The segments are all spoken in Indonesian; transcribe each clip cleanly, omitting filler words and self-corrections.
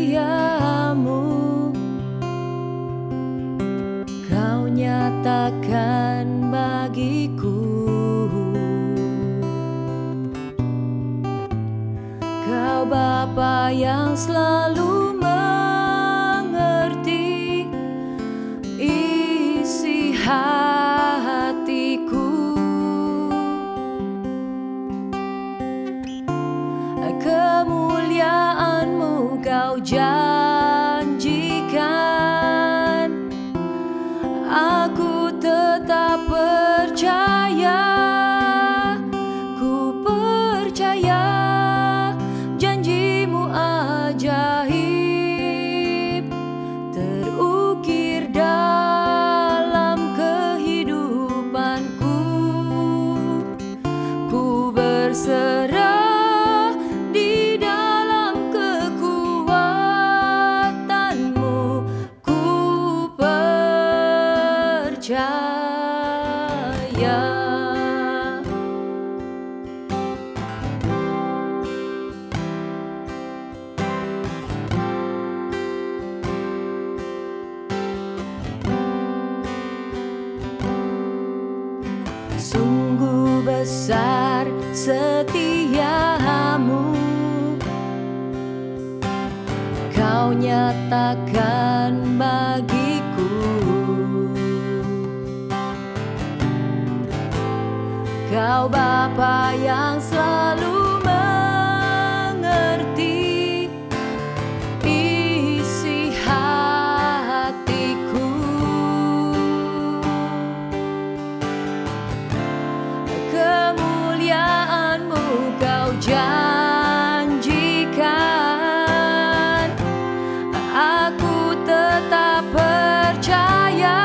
setiamu Kau nyatakan bagiku. Kau Bapa yang selalu mengerti isi hatiku. Kemuliaan-Mu Kau janjikan, aku tetap percaya. Ku percaya janji-Mu ajaib terukir dalam kehidupanku. Ku berserah di dalam kekuatan-Mu, ku percaya. Sungguh besar setiamu, Kau nyatakan bagiku. Kau Bapa yang selalu mengerti isi hatiku. Kemuliaan-Mu Kau janjikan, aku tetap percaya.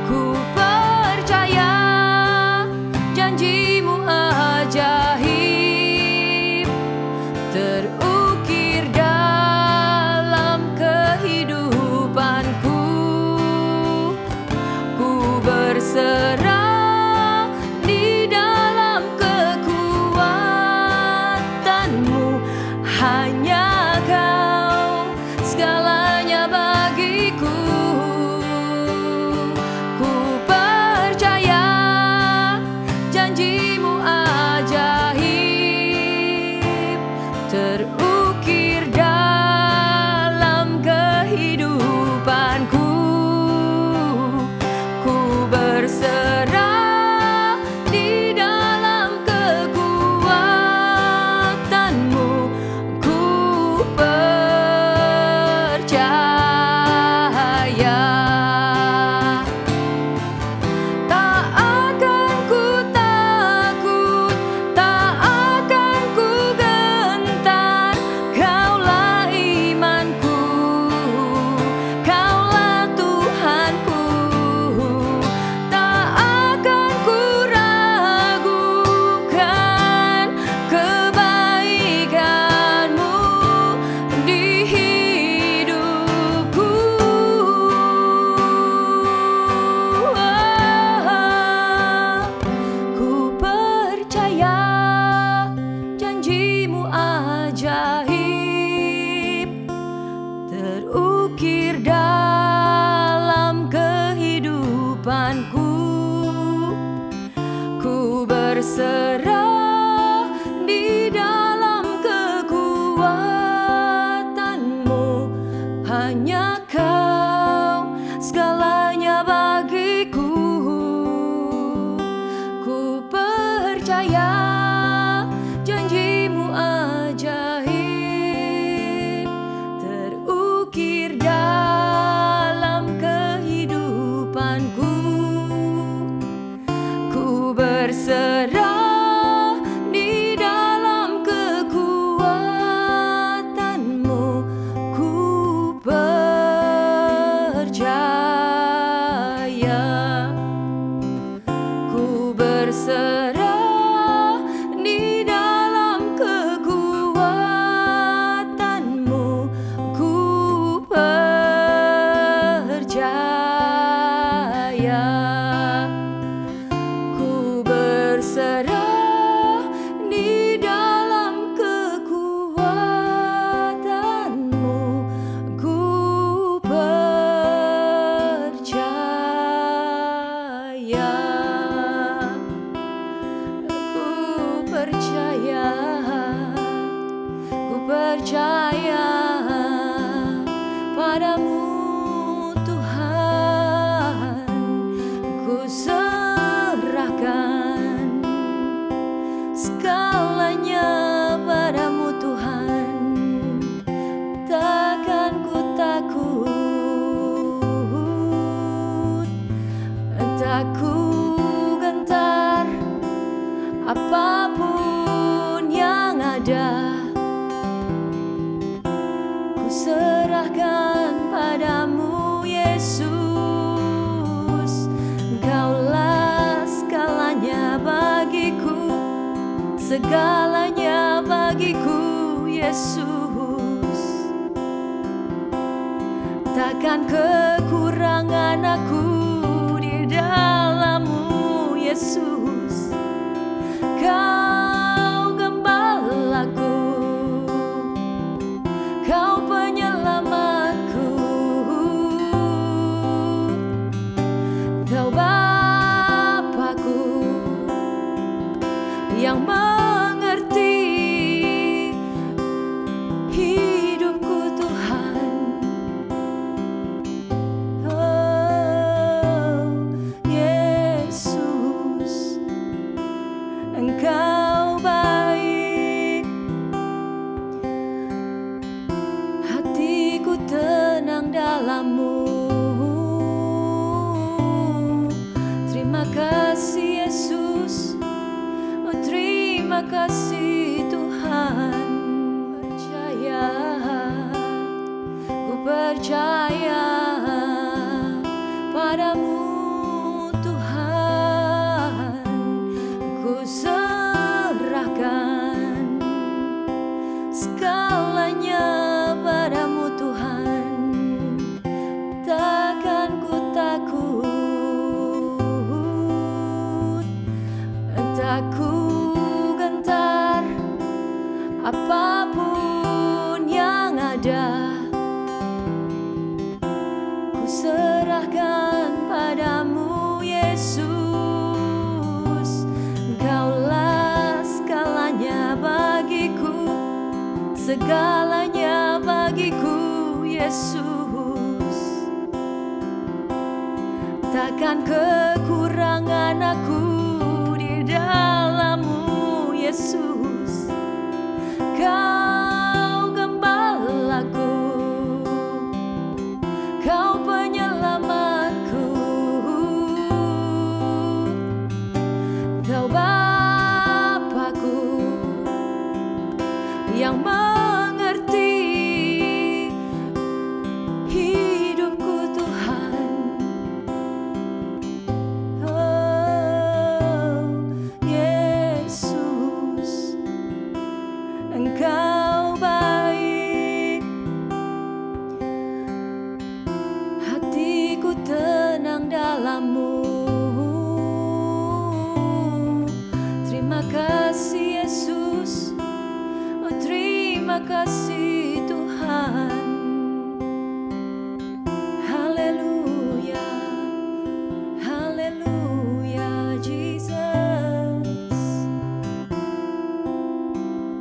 Ku percaya janji-Mu ajaib terukir dalam kehidupanku. Ku berserah di dalam kekuatan-Mu, hanya Kau segalanya bagiku. Ku percaya janji-Mu ajaib terukir dalam kehidupanku. Ku berserah di dalam kekuatan-Mu, ku percaya. Tak akan ku takut, tak akan ku gentar. Kaulah imanku, Kaulah Tuhanku. Tak akan ku ragukan kebaikan-Mu di hidupku. Ku percaya janji-Mu ajaib terukir dalam kehidupanku. Ku berserah di dalam kekuatan-Mu, hanya Kau segalanya bagiku. Ku percaya janji-Mu ajaib terukir dalam kehidupanku. Ku berserah di dalam kekuatan-Mu, ku percaya. serahkan padamu Yesus. Engkaulah segalanya bagiku, segalanya bagiku Yesus. Takkan kekurangan aku di dalam-Mu Yesus. Kau gembalaku, Kau penyelamatku, Kau Bapakku yang mengerti hidupku Tuhan. Oh Yesus, Engkau baik, hatiku tenang dalam-Mu. Terima kasih Yesus, oh terima kasih Tuhan. Percaya, ku percaya padamu Tuhan. Ku serahkan segalanya padamu Tuhan. Takkan ku takut, tak ku gentar apapun yang ada. Ku serahkan padamu Yesus. Engkaulah segalanya bagiku, segalanya bagiku Yesus. Takkan kekurangan aku di dalam-Mu Yesus. Kau gembalaku, Kau penyelamatku, Kau Bapakku yang mengerti hidupku Tuhan. Oh Yesus, Engkau baik, hatiku tenang dalam-Mu. Terima kasih Yesus, oh terima kasih Tuhan. Haleluya, haleluya Jesus.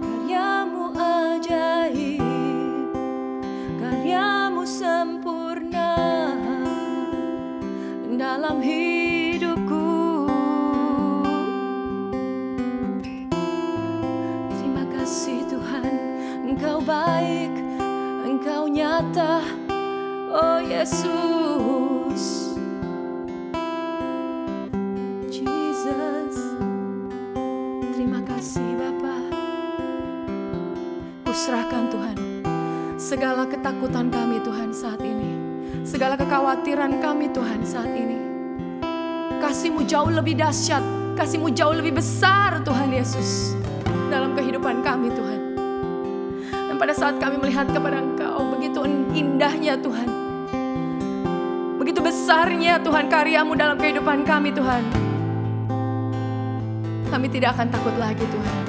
Karya-Mu ajaib, karya-Mu sempurna dalam hidupku. Terima kasih Tuhan, Engkau baik, Engkau nyata, oh Yesus. Jesus, terima kasih Bapa. Kuserahkan Tuhan segala ketakutan kami Tuhan saat ini, segala kekhawatiran kami Tuhan saat ini. Kasih-Mu jauh lebih dahsyat, kasih-Mu jauh lebih besar Tuhan Yesus dalam kehidupan kami Tuhan. Dan pada saat kami melihat kepada Engkau, begitu indahnya Tuhan, begitu besarnya Tuhan karya-Mu dalam kehidupan kami Tuhan. Kami tidak akan takut lagi Tuhan.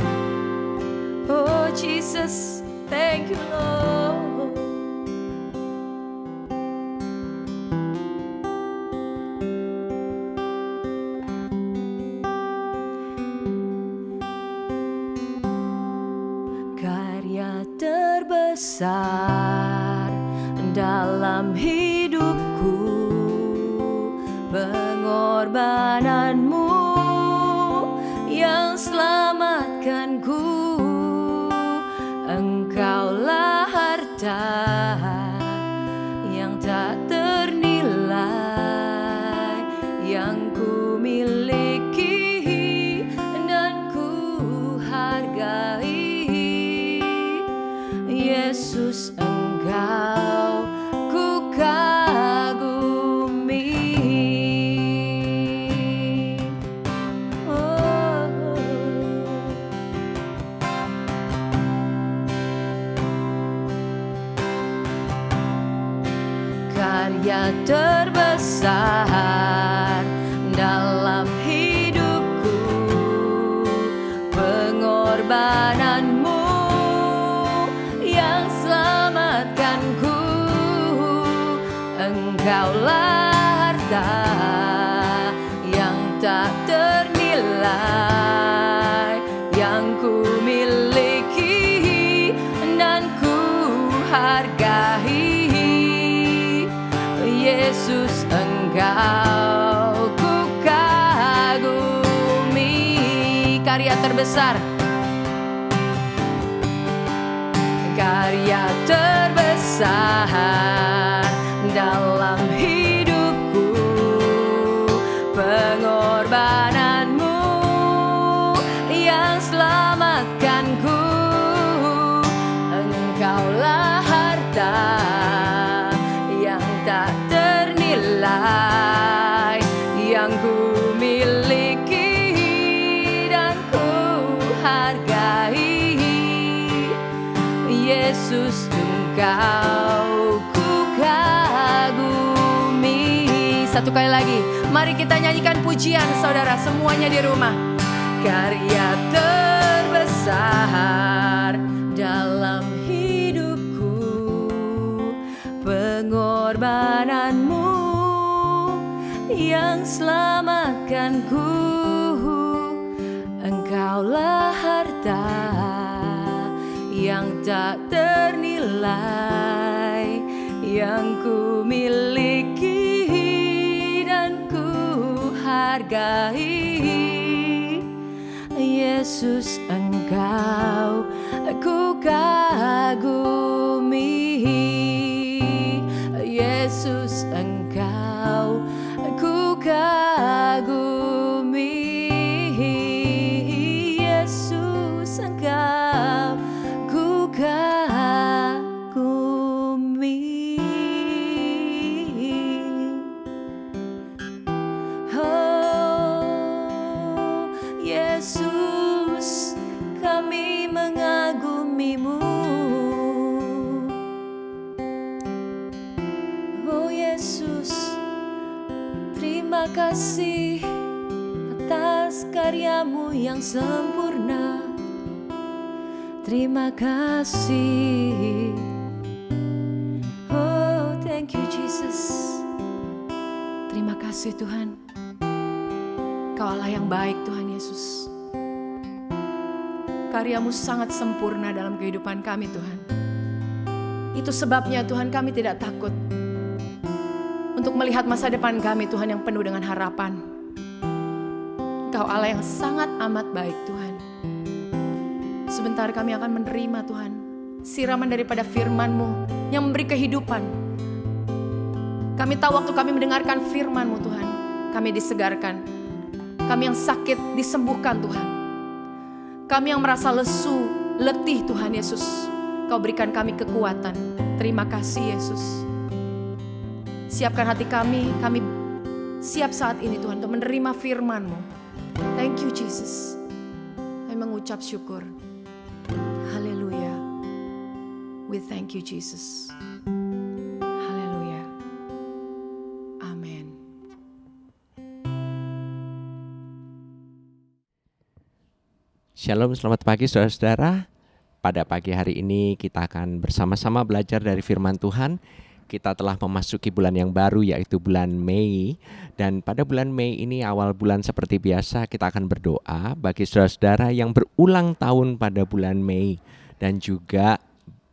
Oh Jesus, thank you Lord. Karya terbesar dalam hidupku, pengorbanan-Mu yang selamatkanku. Engkaulah harta yang tak ternilai yang ku miliki dan ku hargai. Yesus, Engkau karya terbesar dalam hidupku, pengorbananmu yang selamatkanku. Engkaulah harta yang tak ternilai, yang ku miliki dan ku hargai. Yesus, Engkau ku kagumi. Karya terbesar, karya terbesar dalam hidupku, pengorbananmu yang selamatkanku. Engkaulah harta yang tak ternilai, yang ku miliki dan ku hargai. Yesus, Engkau ku kagumi. Satu kali lagi, mari kita nyanyikan pujian saudara semuanya di rumah. Karya terbesar dalam hidupku, pengorbananmu yang selamatkanku. Engkaulah harta yang tak ternilai, yang ku miliki dan ku hargai. Yesus, Engkau ku kagumi. Yesus, Engkau ku kagumi. Yesus, Engkau ku kagumi. Oh Yesus, kami mengagumimu. Oh Yesus, terima kasih atas karyamu yang sempurna. Terima kasih. Oh, thank you Jesus. Terima kasih Tuhan. Kau Allah yang baik Tuhan Yesus. Karyamu sangat sempurna dalam kehidupan kami Tuhan. Itu sebabnya Tuhan kami tidak takut untuk melihat masa depan kami Tuhan yang penuh dengan harapan. Kau Allah yang sangat amat baik Tuhan. Sebentar kami akan menerima Tuhan siraman daripada firman-Mu yang memberi kehidupan. Kami tahu waktu kami mendengarkan firman-Mu Tuhan, kami disegarkan. Kami yang sakit disembuhkan Tuhan. Kami yang merasa lesu, letih Tuhan Yesus, Kau berikan kami kekuatan. Terima kasih Yesus. Siapkan hati kami siap saat ini Tuhan untuk menerima firman-Mu. Thank you Jesus. Kami mengucap syukur. Haleluya. We thank you Jesus. Haleluya. Amin. Shalom, selamat pagi saudara-saudara. Pada pagi hari ini kita akan bersama-sama belajar dari firman Tuhan. Kita telah memasuki bulan yang baru yaitu bulan Mei. Dan pada bulan Mei ini awal bulan seperti biasa kita akan berdoa bagi saudara-saudara yang berulang tahun pada bulan Mei. Dan juga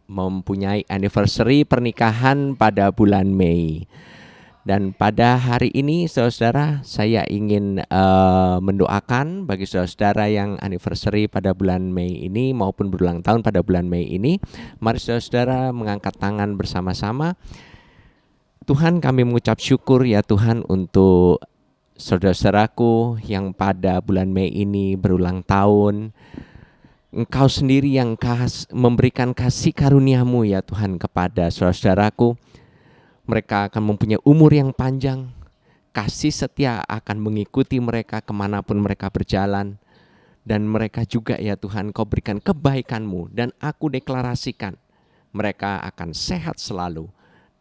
mempunyai anniversary pernikahan pada bulan Mei. Dan pada hari ini saudara-saudara saya ingin mendoakan bagi saudara-saudara yang anniversary pada bulan Mei ini maupun berulang tahun pada bulan Mei ini. Mari saudara-saudara mengangkat tangan bersama-sama. Tuhan, kami mengucap syukur ya Tuhan untuk saudara-saudaraku yang pada bulan Mei ini berulang tahun. Engkau sendiri yang memberikan kasih karunia-Mu ya Tuhan kepada saudara-saudaraku. Mereka akan mempunyai umur yang panjang. Kasih setia akan mengikuti mereka kemanapun mereka berjalan. Dan mereka juga ya Tuhan, Kau berikan kebaikan-Mu. Dan aku deklarasikan mereka akan sehat selalu.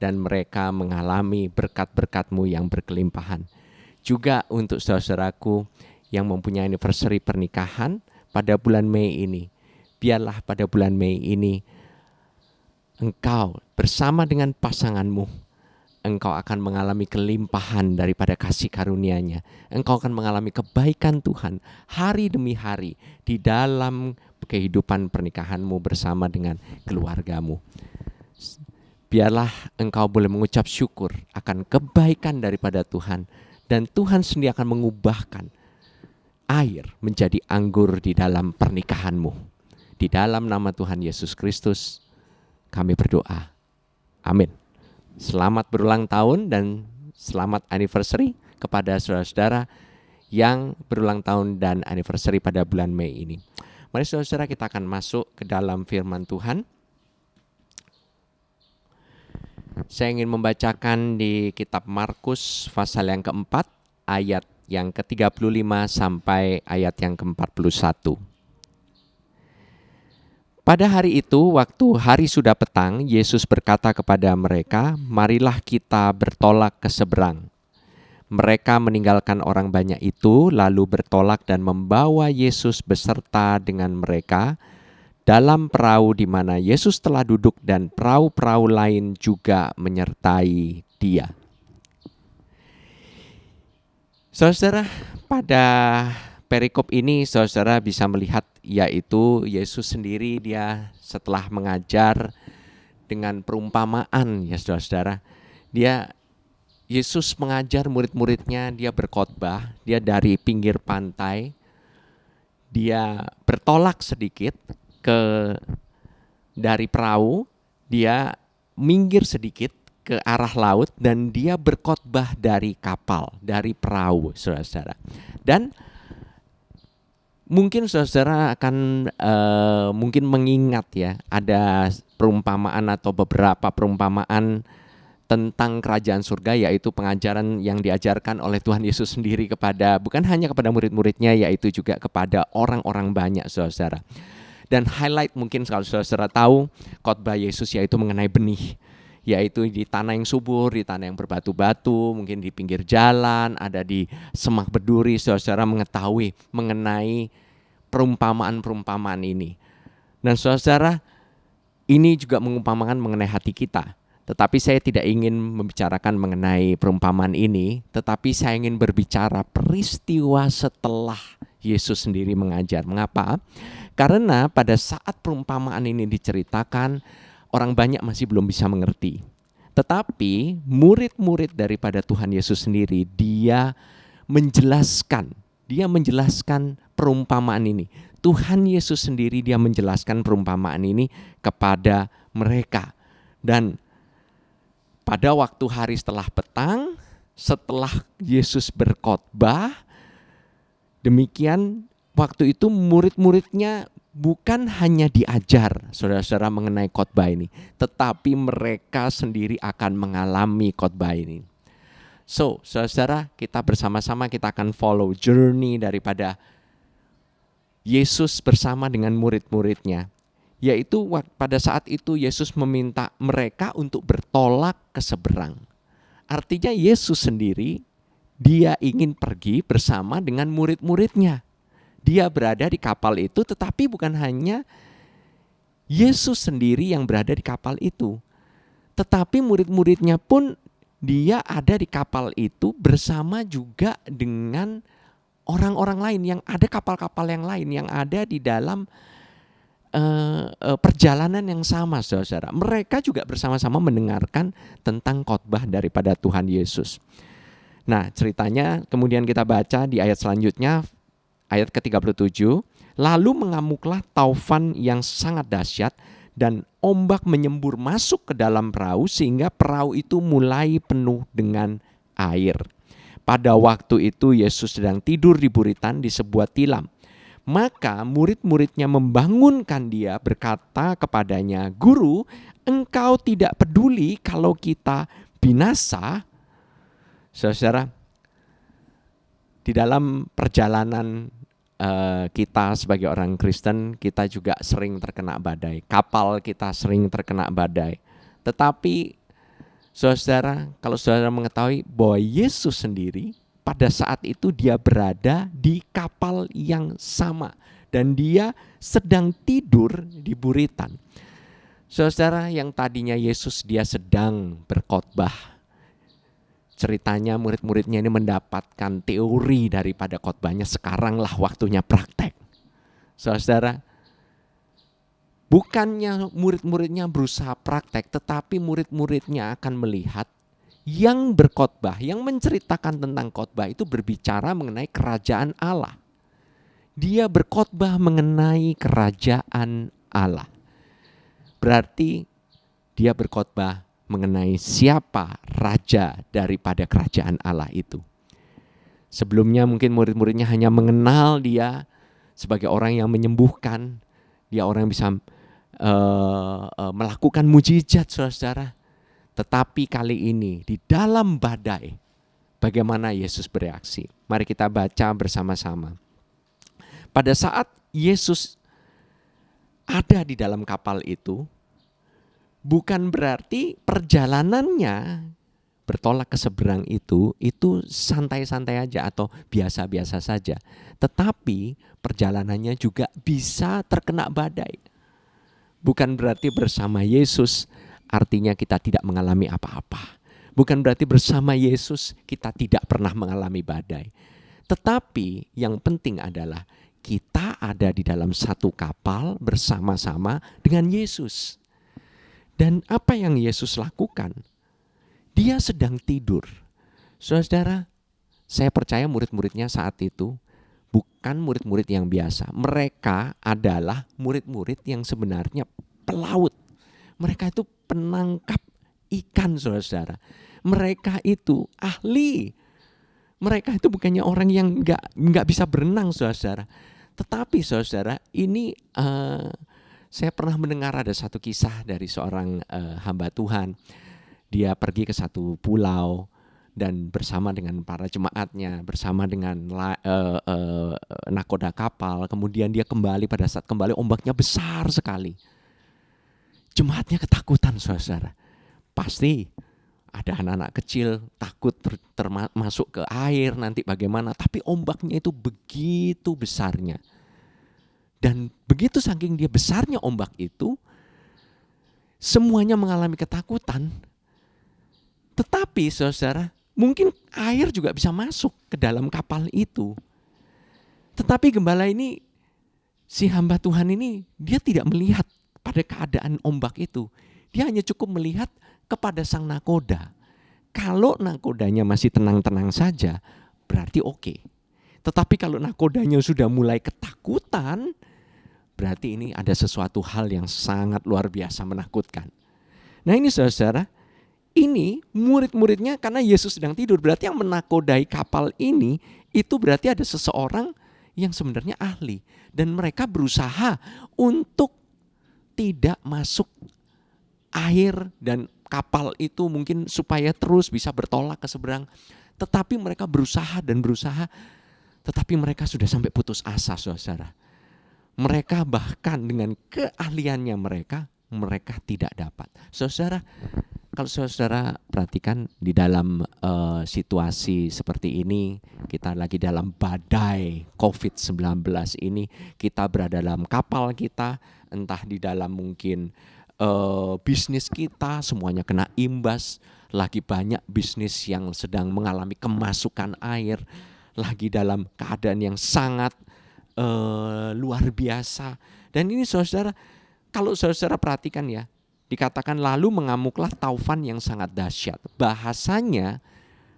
dan mereka mengalami berkat-berkat-Mu yang berkelimpahan. Juga untuk saudaraku yang mempunyai anniversary pernikahan pada bulan Mei ini, biarlah pada bulan Mei ini engkau bersama dengan pasanganmu, engkau akan mengalami kelimpahan daripada kasih karunia-Nya. Engkau akan mengalami kebaikan Tuhan hari demi hari di dalam kehidupan pernikahanmu bersama dengan keluargamu. Biarlah engkau boleh mengucap syukur akan kebaikan daripada Tuhan, dan Tuhan sendiri akan mengubahkan air menjadi anggur di dalam pernikahanmu. Di dalam nama Tuhan Yesus Kristus kami berdoa. Amin. Selamat berulang tahun dan selamat anniversary kepada saudara-saudara yang berulang tahun dan anniversary pada bulan Mei ini. Mari saudara-saudara, kita akan masuk ke dalam firman Tuhan. Saya ingin membacakan di kitab Markus pasal yang keempat, ayat yang ke-35 sampai ayat yang ke-41. Pada hari itu, waktu hari sudah petang, Yesus berkata kepada mereka, "Marilah kita bertolak ke seberang." Mereka meninggalkan orang banyak itu, lalu bertolak dan membawa Yesus beserta dengan mereka dalam perahu di mana Yesus telah duduk, dan perahu-perahu lain juga menyertai Dia. Saudara, pada perikop ini saudara bisa melihat, yaitu Yesus sendiri dia setelah mengajar dengan perumpamaan, ya saudara-saudara. Yesus mengajar murid-muridnya, dia berkhotbah, dia dari pinggir pantai, dia bertolak sedikit dari perahu, dia minggir sedikit ke arah laut, dan dia berkhotbah dari kapal, dari perahu, saudara-saudara. Dan mungkin saudara akan mungkin mengingat ya, ada perumpamaan atau beberapa perumpamaan tentang kerajaan surga, yaitu pengajaran yang diajarkan oleh Tuhan Yesus sendiri kepada, bukan hanya kepada murid-muridnya, yaitu juga kepada orang-orang banyak, saudara. Dan highlight mungkin kalau saudara tahu khotbah Yesus, yaitu mengenai benih, yaitu di tanah yang subur, di tanah yang berbatu-batu, mungkin di pinggir jalan, ada di semak berduri. Saudara mengetahui mengenai perumpamaan-perumpamaan ini. Dan saudara, ini juga mengumpamakan mengenai hati kita. Tetapi saya tidak ingin membicarakan mengenai perumpamaan ini, tetapi saya ingin berbicara peristiwa setelah Yesus sendiri mengajar. Mengapa? Karena pada saat perumpamaan ini diceritakan, orang banyak masih belum bisa mengerti. Tetapi murid-murid daripada Tuhan Yesus sendiri, dia menjelaskan perumpamaan ini. Tuhan Yesus sendiri dia menjelaskan perumpamaan ini kepada mereka. Dan pada waktu hari setelah petang, setelah Yesus berkhotbah, demikian waktu itu murid-muridnya bukan hanya diajar, saudara-saudara, mengenai khotbah ini, tetapi mereka sendiri akan mengalami khotbah ini. So, saudara-saudara, kita bersama-sama kita akan follow journey daripada Yesus bersama dengan murid-muridnya. Yaitu pada saat itu Yesus meminta mereka untuk bertolak ke seberang. Artinya Yesus sendiri, dia ingin pergi bersama dengan murid-muridnya. Dia berada di kapal itu, tetapi bukan hanya Yesus sendiri yang berada di kapal itu, tetapi murid-muridnya pun dia ada di kapal itu bersama juga dengan orang-orang lain, yang ada kapal-kapal yang lain yang ada di dalam perjalanan yang sama, saudara. Mereka juga bersama-sama mendengarkan tentang khotbah daripada Tuhan Yesus. Nah, ceritanya kemudian kita baca di ayat selanjutnya, ayat ke-37, lalu mengamuklah taufan yang sangat dahsyat dan ombak menyembur masuk ke dalam perahu sehingga perahu itu mulai penuh dengan air. Pada waktu itu Yesus sedang tidur di buritan di sebuah tilam. Maka murid-muridnya membangunkan dia, berkata kepadanya, "Guru, engkau tidak peduli kalau kita binasa?" Saudara, di dalam perjalanan kita sebagai orang Kristen, kita juga sering terkena badai. Kapal kita sering terkena badai. Tetapi Saudara, kalau saudara mengetahui bahwa Yesus sendiri pada saat itu dia berada di kapal yang sama dan dia sedang tidur di buritan. Saudara, yang tadinya Yesus dia sedang berkhotbah. Ceritanya murid-muridnya ini mendapatkan teori daripada khotbahnya, sekaranglah waktunya praktek. Saudara, bukannya murid-muridnya berusaha praktek, tetapi murid-muridnya akan melihat yang berkhotbah, yang menceritakan tentang khotbah itu berbicara mengenai kerajaan Allah. Dia berkhotbah mengenai kerajaan Allah. Berarti dia berkhotbah mengenai siapa raja daripada kerajaan Allah itu. Sebelumnya mungkin murid-muridnya hanya mengenal dia sebagai orang yang menyembuhkan, dia orang yang bisa melakukan mujizat, saudara. Tetapi kali ini di dalam badai, bagaimana Yesus bereaksi? Mari kita baca bersama-sama. Pada saat Yesus ada di dalam kapal itu, bukan berarti perjalanannya bertolak ke seberang itu santai-santai aja atau biasa-biasa saja. Tetapi perjalanannya juga bisa terkena badai. Bukan berarti bersama Yesus artinya kita tidak mengalami apa-apa. Bukan berarti bersama Yesus kita tidak pernah mengalami badai. Tetapi yang penting adalah kita ada di dalam satu kapal bersama-sama dengan Yesus. Dan apa yang Yesus lakukan? Dia sedang tidur. Saudara, saya percaya murid-muridnya saat itu bukan murid-murid yang biasa. Mereka adalah murid-murid yang sebenarnya pelaut. Mereka itu penangkap ikan, saudara. Mereka itu ahli. Mereka itu bukannya orang yang nggak bisa berenang, saudara. Tetapi saudara, ini saya pernah mendengar ada satu kisah dari seorang hamba Tuhan. Dia pergi ke satu pulau dan bersama dengan para jemaatnya, bersama dengan nakoda kapal. Kemudian dia kembali, pada saat kembali ombaknya besar sekali. Jemaatnya ketakutan, saudara. Pasti ada anak-anak kecil takut masuk ke air nanti bagaimana. Tapi ombaknya itu begitu besarnya. Dan begitu saking dia besarnya ombak itu, semuanya mengalami ketakutan. Tetapi saudara, mungkin air juga bisa masuk ke dalam kapal itu. Tetapi gembala ini, si hamba Tuhan ini, dia tidak melihat pada keadaan ombak itu. Dia hanya cukup melihat kepada sang nakoda. Kalau nakodanya masih tenang-tenang saja, berarti oke. Tetapi kalau nakodanya sudah mulai ketakutan, berarti ini ada sesuatu hal yang sangat luar biasa menakutkan. Nah ini saudara, ini murid-muridnya karena Yesus sedang tidur, berarti yang menakodai kapal ini itu berarti ada seseorang yang sebenarnya ahli. Dan mereka berusaha untuk tidak masuk air dan kapal itu mungkin supaya terus bisa bertolak ke seberang. Tetapi mereka berusaha dan berusaha, tetapi mereka sudah sampai putus asa, saudara. Mereka bahkan dengan keahliannya mereka tidak dapat. Saudara, kalau saudara perhatikan di dalam situasi seperti ini, kita lagi dalam badai COVID-19 ini, kita berada dalam kapal kita, entah di dalam mungkin bisnis kita, semuanya kena imbas. Lagi banyak bisnis yang sedang mengalami kemasukan air, lagi dalam keadaan yang sangat luar biasa. Dan ini saudara, kalau saudara perhatikan ya, dikatakan lalu mengamuklah taufan yang sangat dahsyat. Bahasanya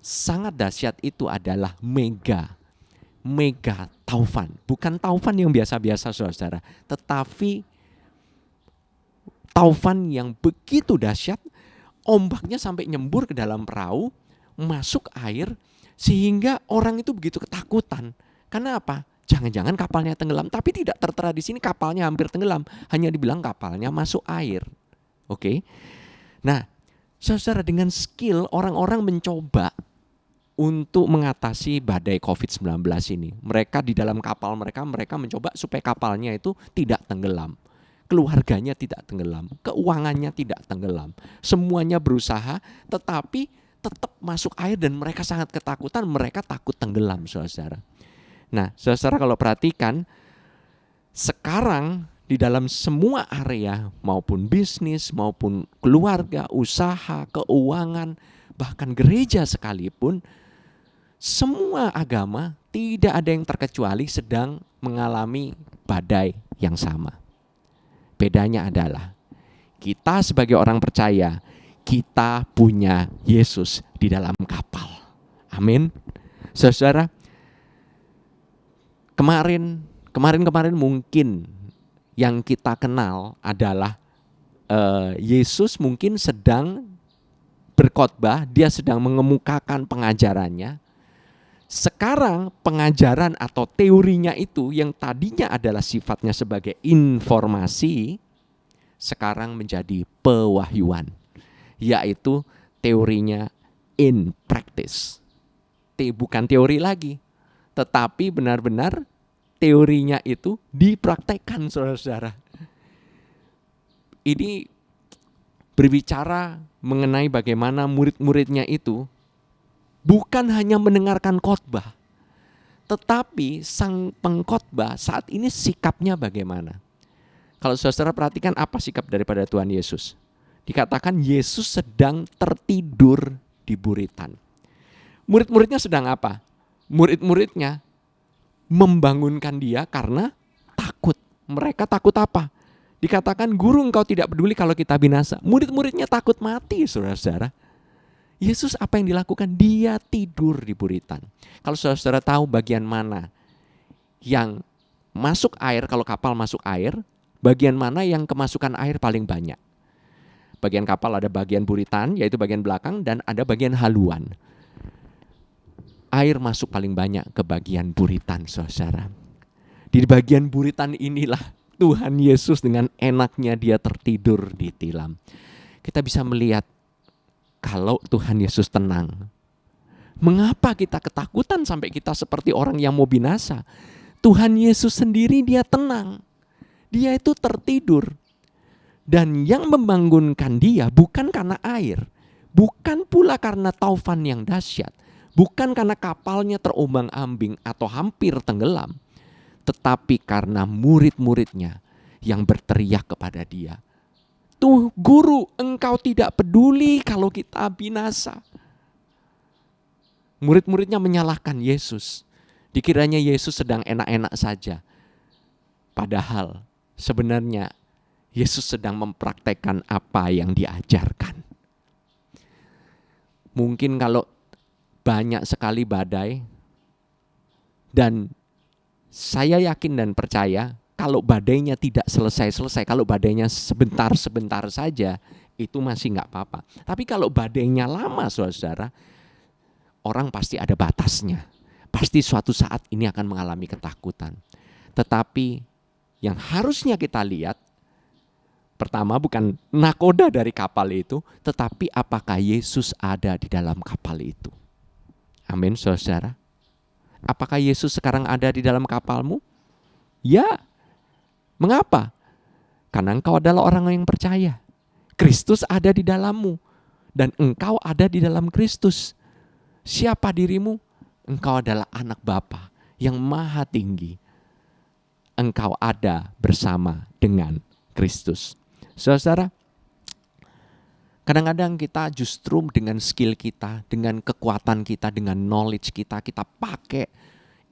sangat dahsyat itu adalah mega taufan. Bukan taufan yang biasa-biasa saudara, tetapi taufan yang begitu dahsyat, ombaknya sampai nyembur ke dalam perahu, masuk air, sehingga orang itu begitu ketakutan. Karena apa? Jangan-jangan kapalnya tenggelam, tapi tidak tertera di sini kapalnya hampir tenggelam, hanya dibilang kapalnya masuk air. Oke. Nah, saudara, dengan skill orang-orang mencoba untuk mengatasi badai COVID-19 ini. Mereka di dalam kapal mereka mencoba supaya kapalnya itu tidak tenggelam. keluarganya tidak tenggelam, keuangannya tidak tenggelam. Semuanya berusaha, tetapi tetap masuk air dan mereka sangat ketakutan, mereka takut tenggelam, saudara. Nah, saudara kalau perhatikan, sekarang di dalam semua area, maupun bisnis, maupun keluarga, usaha, keuangan, bahkan gereja sekalipun, semua agama tidak ada yang terkecuali sedang mengalami badai yang sama. Bedanya adalah kita sebagai orang percaya, kita punya Yesus di dalam kapal. Amin. Saudara, kemarin mungkin yang kita kenal adalah Yesus mungkin sedang berkhotbah, dia sedang mengemukakan pengajarannya. Sekarang pengajaran atau teorinya itu yang tadinya adalah sifatnya sebagai informasi, sekarang menjadi pewahyuan, yaitu teorinya in practice. Bukan teori lagi, tetapi benar-benar teorinya itu dipraktekkan, saudara-saudara. Ini berbicara mengenai bagaimana murid-muridnya itu bukan hanya mendengarkan khotbah, tetapi sang pengkhotbah saat ini sikapnya bagaimana. Kalau saudara perhatikan apa sikap daripada Tuhan Yesus. Dikatakan Yesus sedang tertidur di buritan. Murid-muridnya sedang apa? Murid-muridnya membangunkan dia karena takut. Mereka takut apa? Dikatakan, guru engkau tidak peduli kalau kita binasa. Murid-muridnya takut mati, saudara-saudara. Yesus apa yang dilakukan? Dia tidur di buritan. Kalau saudara tahu bagian mana yang masuk air, kalau kapal masuk air, bagian mana yang kemasukan air paling banyak? Bagian kapal ada bagian buritan, yaitu bagian belakang, dan ada bagian haluan. Air masuk paling banyak ke bagian buritan, saudara. Di bagian buritan inilah Tuhan Yesus dengan enaknya dia tertidur di tilam. Kita bisa melihat kalau Tuhan Yesus tenang, mengapa kita ketakutan sampai kita seperti orang yang mau binasa? Tuhan Yesus sendiri dia tenang. Dia itu tertidur. Dan yang membangunkan dia bukan karena air, bukan pula karena taufan yang dahsyat, bukan karena kapalnya terombang-ambing atau hampir tenggelam, tetapi karena murid-muridnya yang berteriak kepada dia, "Tuh guru, engkau tidak peduli kalau kita binasa." Murid-muridnya menyalahkan Yesus. Dikiranya Yesus sedang enak-enak saja. Padahal sebenarnya Yesus sedang mempraktekkan apa yang diajarkan. Mungkin kalau banyak sekali badai, dan saya yakin dan percaya kalau badainya tidak selesai-selesai, kalau badainya sebentar-sebentar saja, itu masih nggak apa-apa. Tapi kalau badainya lama, saudara, orang pasti ada batasnya. Pasti suatu saat ini akan mengalami ketakutan. Tetapi yang harusnya kita lihat, pertama bukan nakoda dari kapal itu, tetapi apakah Yesus ada di dalam kapal itu. Amin, saudara. Apakah Yesus sekarang ada di dalam kapalmu? Ya. Mengapa? Karena engkau adalah orang yang percaya. Kristus ada di dalammu. Dan engkau ada di dalam Kristus. Siapa dirimu? Engkau adalah anak Bapa yang maha tinggi. Engkau ada bersama dengan Kristus. Saudara, kadang-kadang kita justru dengan skill kita, dengan kekuatan kita, dengan knowledge kita, kita pakai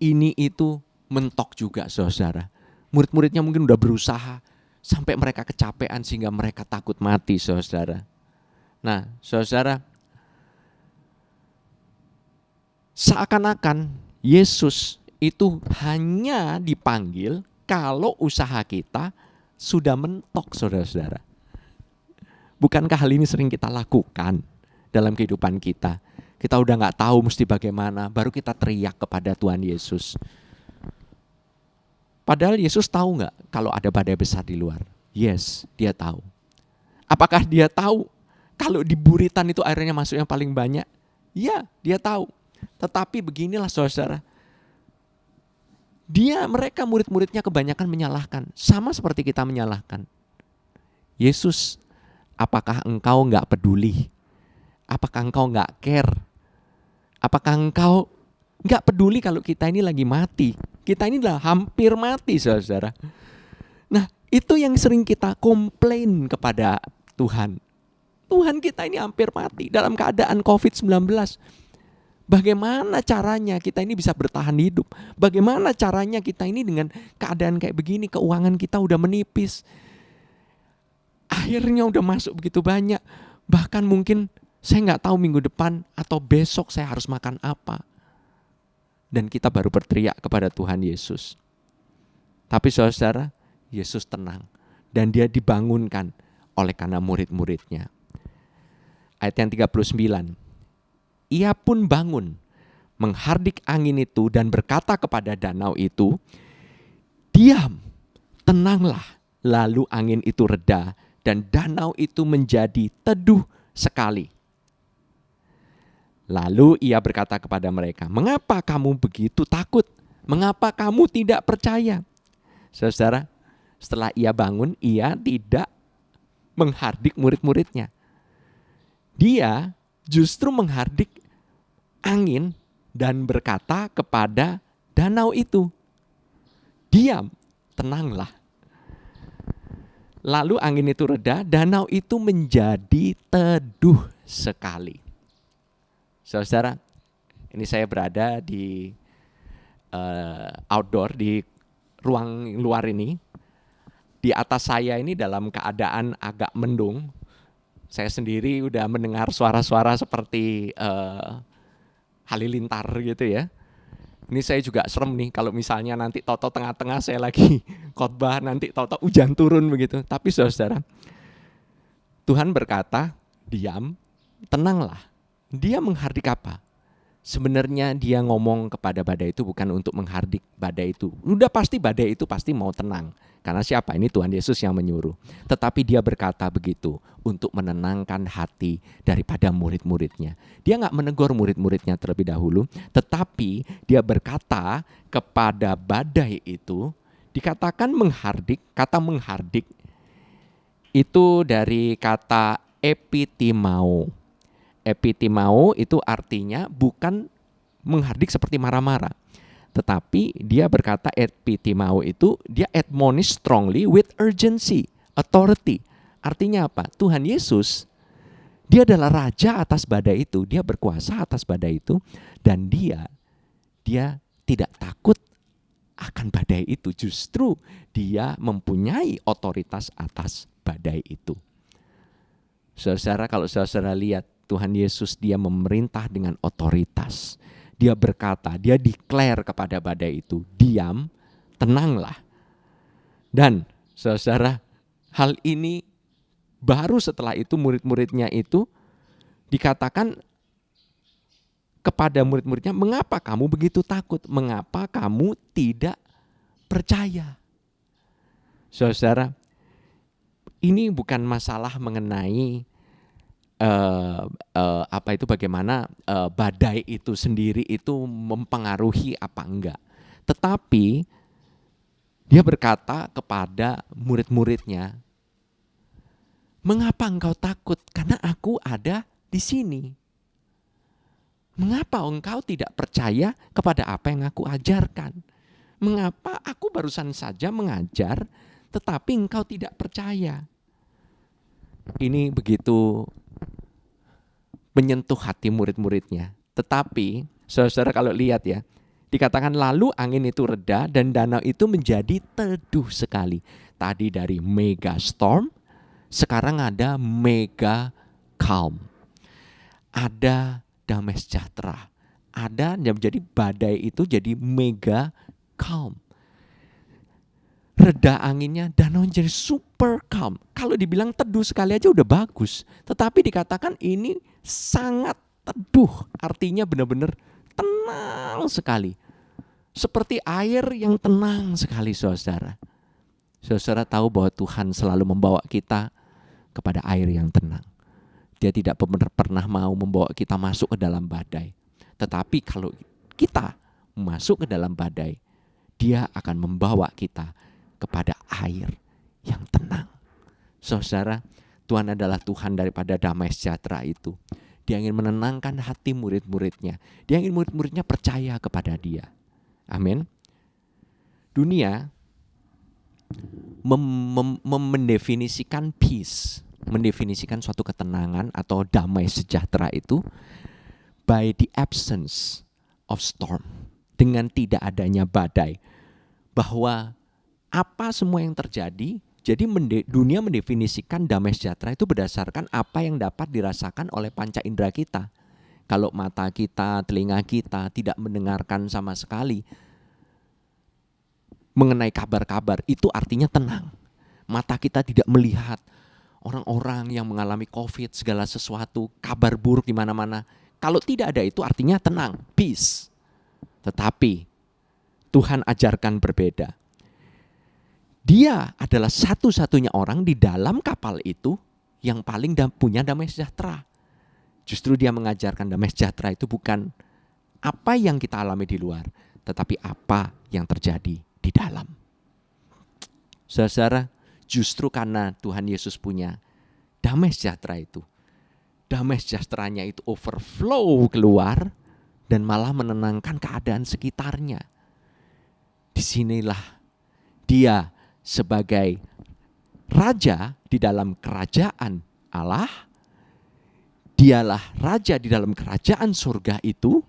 ini itu mentok juga, saudara. Murid-muridnya mungkin udah berusaha sampai mereka kecapean sehingga mereka takut mati, saudara. Nah, saudara, seakan-akan Yesus itu hanya dipanggil kalau usaha kita sudah mentok, saudara-saudara. Bukankah hal ini sering kita lakukan dalam kehidupan kita? Kita udah gak tahu mesti bagaimana, baru kita teriak kepada Tuhan Yesus. Padahal Yesus tahu gak kalau ada badai besar di luar? Yes, dia tahu. Apakah dia tahu kalau di buritan itu airnya masuknya paling banyak? Ya, dia tahu. Tetapi beginilah saudara, mereka murid-muridnya kebanyakan menyalahkan. Sama seperti kita menyalahkan. Yesus, apakah engkau nggak peduli? Apakah engkau nggak care? Apakah engkau nggak peduli kalau kita ini lagi mati? Kita ini lah hampir mati, saudara. Nah, itu yang sering kita komplain kepada Tuhan. Tuhan, kita ini hampir mati dalam keadaan COVID-19. Bagaimana caranya kita ini bisa bertahan hidup? Bagaimana caranya kita ini dengan keadaan kayak begini, keuangan kita udah menipis. Akhirnya udah masuk begitu banyak. Bahkan mungkin saya nggak tahu minggu depan atau besok saya harus makan apa. Dan kita baru berteriak kepada Tuhan Yesus. Tapi saudara, Yesus tenang. Dan dia dibangunkan oleh karena murid-muridnya. Ayat yang 39. Ia pun bangun, menghardik angin itu dan berkata kepada danau itu, diam, tenanglah. Lalu angin itu reda dan danau itu menjadi teduh sekali. Lalu ia berkata kepada mereka, mengapa kamu begitu takut? Mengapa kamu tidak percaya? Saudara, setelah ia bangun, ia tidak menghardik murid-muridnya. Dia justru menghardik angin dan berkata kepada danau itu, diam, tenanglah. Lalu angin itu reda, danau itu menjadi teduh sekali. Saudara, ini saya berada di outdoor, di ruang luar ini. Di atas saya ini dalam keadaan agak mendung. Saya sendiri udah mendengar suara-suara seperti halilintar gitu ya. Ini saya juga serem nih kalau misalnya nanti toto tengah-tengah saya lagi khotbah, nanti toto hujan turun begitu. Tapi saudara, Tuhan berkata, diam, tenanglah. Dia menghardik apa? Sebenarnya dia ngomong kepada badai itu bukan untuk menghardik badai itu. Udah pasti badai itu pasti mau tenang. Karena siapa? Ini Tuhan Yesus yang menyuruh. Tetapi dia berkata begitu untuk menenangkan hati daripada murid-muridnya. Dia gak menegur murid-muridnya terlebih dahulu. Tetapi dia berkata kepada badai itu, dikatakan menghardik. Kata menghardik itu dari kata epitimao. Epitimao itu artinya bukan menghardik seperti marah-marah. Tetapi dia berkata epitimao itu dia admonish strongly with urgency, authority. Artinya apa? Tuhan Yesus, dia adalah raja atas badai itu, dia berkuasa atas badai itu, dan dia tidak takut akan badai itu. Justru dia mempunyai otoritas atas badai itu. Saudara, kalau saudara lihat Tuhan Yesus, dia memerintah dengan otoritas. Dia berkata, dia declare kepada badai itu, diam, tenanglah. Dan saudara, hal ini baru setelah itu murid-muridnya itu dikatakan kepada murid-muridnya, mengapa kamu begitu takut? Mengapa kamu tidak percaya? Saudara, ini bukan masalah mengenai bagaimana badai itu sendiri itu mempengaruhi apa enggak. Tetapi dia berkata kepada murid-muridnya, mengapa engkau takut? Karena aku ada di sini. Mengapa engkau tidak percaya kepada apa yang aku ajarkan? Mengapa aku barusan saja mengajar, tetapi engkau tidak percaya? Ini begitu menyentuh hati murid-muridnya. Tetapi saudara kalau lihat ya, dikatakan lalu angin itu reda dan danau itu menjadi teduh sekali. Tadi dari mega storm, sekarang ada mega calm. Ada damai sejahtera. Ada yang menjadi badai itu jadi mega calm. Reda anginnya, danau jadi super calm. Kalau dibilang teduh sekali aja udah bagus. Tetapi dikatakan ini sangat teduh. Artinya benar-benar tenang sekali. Seperti air yang tenang sekali, saudara. Saudara tahu bahwa Tuhan selalu membawa kita kepada air yang tenang. Dia tidak pernah mau membawa kita masuk ke dalam badai. Tetapi kalau kita masuk ke dalam badai, dia akan membawa kita kepada air yang tenang. Saudara, Tuhan adalah Tuhan daripada damai sejahtera itu. Dia ingin menenangkan hati murid-muridnya. Dia ingin murid-muridnya percaya kepada Dia. Amin. Dunia mendefinisikan peace, mendefinisikan suatu ketenangan atau damai sejahtera itu by the absence of storm, dengan tidak adanya badai. Bahwa apa semua yang terjadi, jadi dunia mendefinisikan damai sejahtera itu berdasarkan apa yang dapat dirasakan oleh panca indera kita. Kalau mata kita, telinga kita tidak mendengarkan sama sekali mengenai kabar-kabar, itu artinya tenang. Mata kita tidak melihat orang-orang yang mengalami COVID, segala sesuatu, kabar buruk di mana-mana. Kalau tidak ada itu artinya tenang, peace. Tetapi Tuhan ajarkan berbeda. Dia adalah satu-satunya orang di dalam kapal itu yang paling punya damai sejahtera. Justru dia mengajarkan damai sejahtera itu bukan apa yang kita alami di luar, tetapi apa yang terjadi di dalam. Saudara, justru karena Tuhan Yesus punya damai sejahtera itu, damai sejahteranya itu overflow keluar dan malah menenangkan keadaan sekitarnya. Disinilah dia sebagai raja di dalam kerajaan Allah, dialah raja di dalam kerajaan surga itu,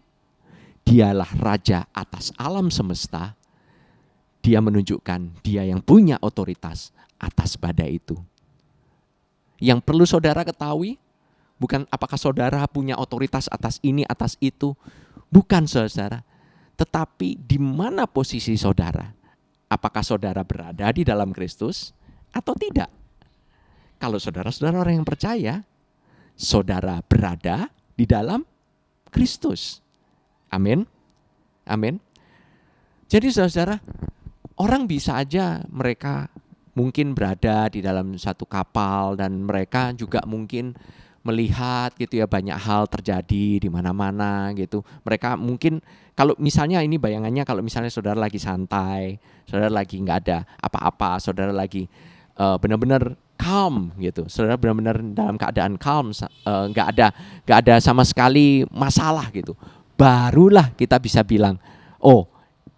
dialah raja atas alam semesta. Dia menunjukkan dia yang punya otoritas atas badai itu. Yang perlu saudara ketahui, bukan apakah saudara punya otoritas atas ini, atas itu. Bukan saudara. Tetapi di mana posisi saudara? Apakah saudara berada di dalam Kristus atau tidak? Kalau saudara-saudara orang yang percaya, saudara berada di dalam Kristus. Amin. Amin. Jadi saudara, orang bisa aja mereka mungkin berada di dalam satu kapal dan mereka juga mungkin melihat gitu ya banyak hal terjadi di mana-mana gitu. Mereka mungkin kalau misalnya ini bayangannya kalau misalnya saudara lagi santai, saudara lagi nggak ada apa-apa, saudara lagi benar-benar calm gitu. Saudara benar-benar dalam keadaan calm, nggak ada sama sekali masalah gitu. Barulah kita bisa bilang, oh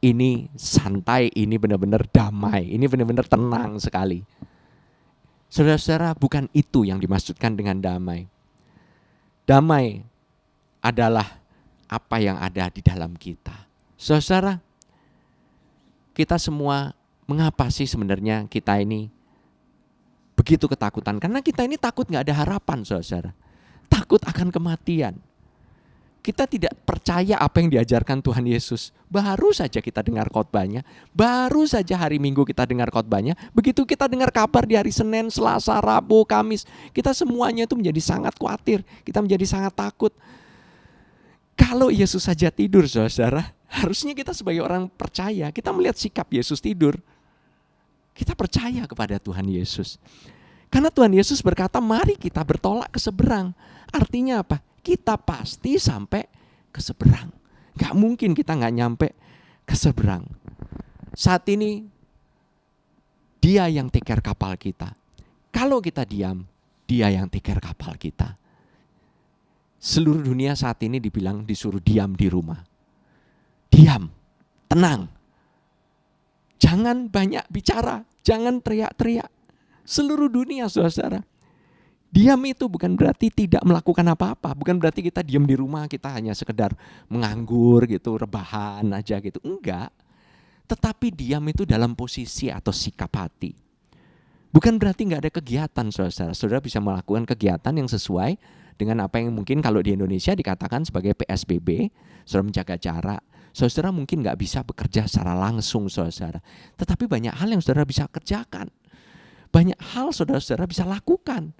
ini santai, ini benar-benar damai, ini benar-benar tenang sekali. Saudara-saudara, bukan itu yang dimaksudkan dengan damai. Damai adalah apa yang ada di dalam kita. Saudara, kita semua, mengapa sih sebenarnya kita ini begitu ketakutan? Karena kita ini takut gak ada harapan, saudara. Takut akan kematian. Kita tidak percaya apa yang diajarkan Tuhan Yesus. Baru saja kita dengar khotbahnya, baru saja hari Minggu kita dengar khotbahnya, begitu kita dengar kabar di hari Senin, Selasa, Rabu, Kamis, kita semuanya itu menjadi sangat khawatir, kita menjadi sangat takut. Kalau Yesus saja tidur, saudara, harusnya kita sebagai orang percaya, kita melihat sikap Yesus tidur, kita percaya kepada Tuhan Yesus. Karena Tuhan Yesus berkata, mari kita bertolak ke seberang. Artinya apa? Kita pasti sampai ke seberang. Gak mungkin kita gak nyampe ke seberang. Saat ini Dia yang take care kapal kita. Kalau kita diam, Dia yang take care kapal kita. Seluruh dunia saat ini dibilang disuruh diam di rumah. Diam, tenang. Jangan banyak bicara, jangan teriak-teriak. Seluruh dunia, saudara. Diam itu bukan berarti tidak melakukan apa-apa, bukan berarti kita diam di rumah, kita hanya sekedar menganggur gitu, rebahan aja gitu. Enggak. Tetapi diam itu dalam posisi atau sikap hati. Bukan berarti enggak ada kegiatan, saudara. Saudara bisa melakukan kegiatan yang sesuai dengan apa yang mungkin kalau di Indonesia dikatakan sebagai PSBB, saudara menjaga jarak. Saudara mungkin enggak bisa bekerja secara langsung, saudara. Tetapi banyak hal yang saudara bisa kerjakan. Banyak hal saudara-saudara bisa lakukan.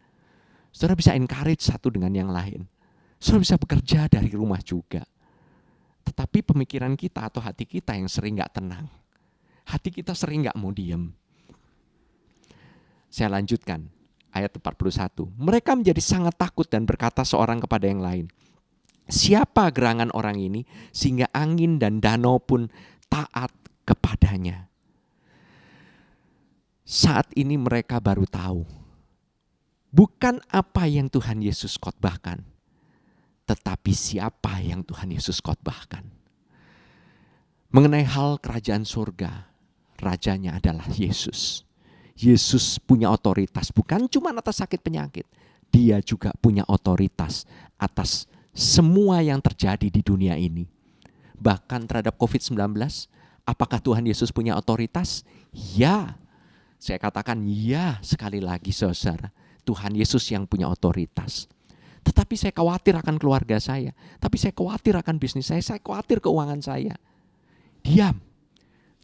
Saudara bisa encourage satu dengan yang lain. Saudara bisa bekerja dari rumah juga. Tetapi pemikiran kita atau hati kita yang sering gak tenang. Hati kita sering gak mau diem. Saya lanjutkan ayat 41. Mereka menjadi sangat takut dan berkata seorang kepada yang lain, siapa gerangan orang ini sehingga angin dan danau pun taat kepadanya. Saat ini mereka baru tahu Bukan apa yang Tuhan Yesus khotbahkan, tetapi siapa yang Tuhan Yesus khotbahkan. Mengenai hal kerajaan surga, rajanya adalah Yesus. Yesus punya otoritas bukan cuma atas sakit penyakit. Dia juga punya otoritas atas semua yang terjadi di dunia ini. Bahkan terhadap COVID-19, apakah Tuhan Yesus punya otoritas? Ya. Saya katakan ya sekali lagi saudara. Tuhan Yesus yang punya otoritas. Tetapi saya khawatir akan keluarga saya. Tapi saya khawatir akan bisnis saya khawatir keuangan saya. Diam,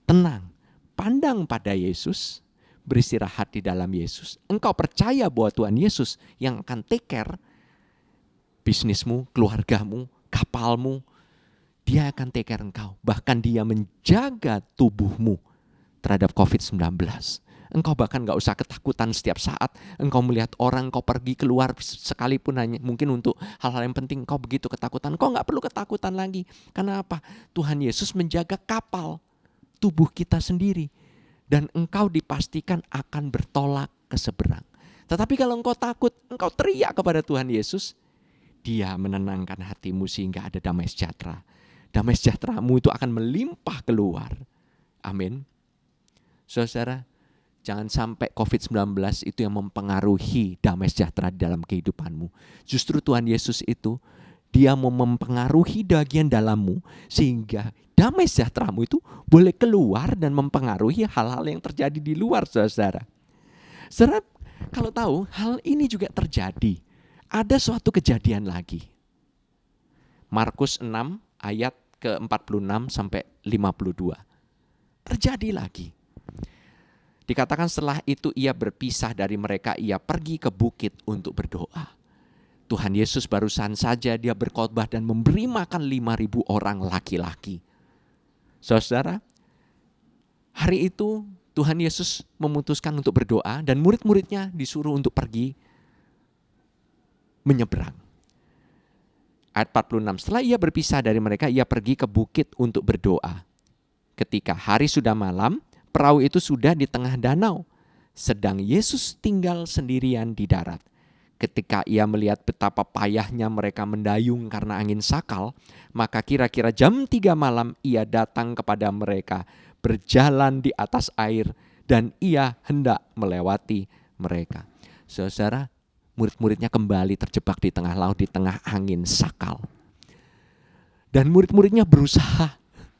tenang, pandang pada Yesus, beristirahat di dalam Yesus. Engkau percaya bahwa Tuhan Yesus yang akan take care bisnismu, keluargamu, kapalmu. Dia akan take care engkau. Bahkan dia menjaga tubuhmu terhadap COVID-19. Engkau bahkan gak usah ketakutan setiap saat. Engkau melihat orang, engkau pergi keluar sekalipun hanya mungkin untuk hal-hal yang penting. Engkau begitu ketakutan. Engkau gak perlu ketakutan lagi. Karena apa? Tuhan Yesus menjaga kapal tubuh kita sendiri. Dan engkau dipastikan akan bertolak ke seberang. Tetapi kalau engkau takut, engkau teriak kepada Tuhan Yesus. Dia menenangkan hatimu sehingga ada damai sejahtera. Damai sejahteramu itu akan melimpah keluar. Amin. Saudara, jangan sampai COVID-19 itu yang mempengaruhi damai sejahtera di dalam kehidupanmu. Justru Tuhan Yesus itu, dia mau mempengaruhi bagian dalammu sehingga damai sejahteramu itu boleh keluar dan mempengaruhi hal-hal yang terjadi di luar, saudara. Saudara, kalau tahu hal ini juga terjadi, ada suatu kejadian lagi. Markus 6 ayat ke-46 sampai 52. Terjadi lagi. Dikatakan setelah itu ia berpisah dari mereka, ia pergi ke bukit untuk berdoa. Tuhan Yesus barusan saja dia berkhotbah dan memberi makan 5.000 orang laki-laki. Saudara, hari itu Tuhan Yesus memutuskan untuk berdoa dan murid-muridnya disuruh untuk pergi menyeberang. Ayat 46, setelah ia berpisah dari mereka, ia pergi ke bukit untuk berdoa. Ketika hari sudah malam, perahu itu sudah di tengah danau, sedang Yesus tinggal sendirian di darat. Ketika ia melihat betapa payahnya mereka mendayung karena angin sakal, maka kira-kira jam 3 malam ia datang kepada mereka, berjalan di atas air, dan ia hendak melewati mereka. Saudara, murid-muridnya kembali terjebak di tengah laut, di tengah angin sakal. Dan murid-muridnya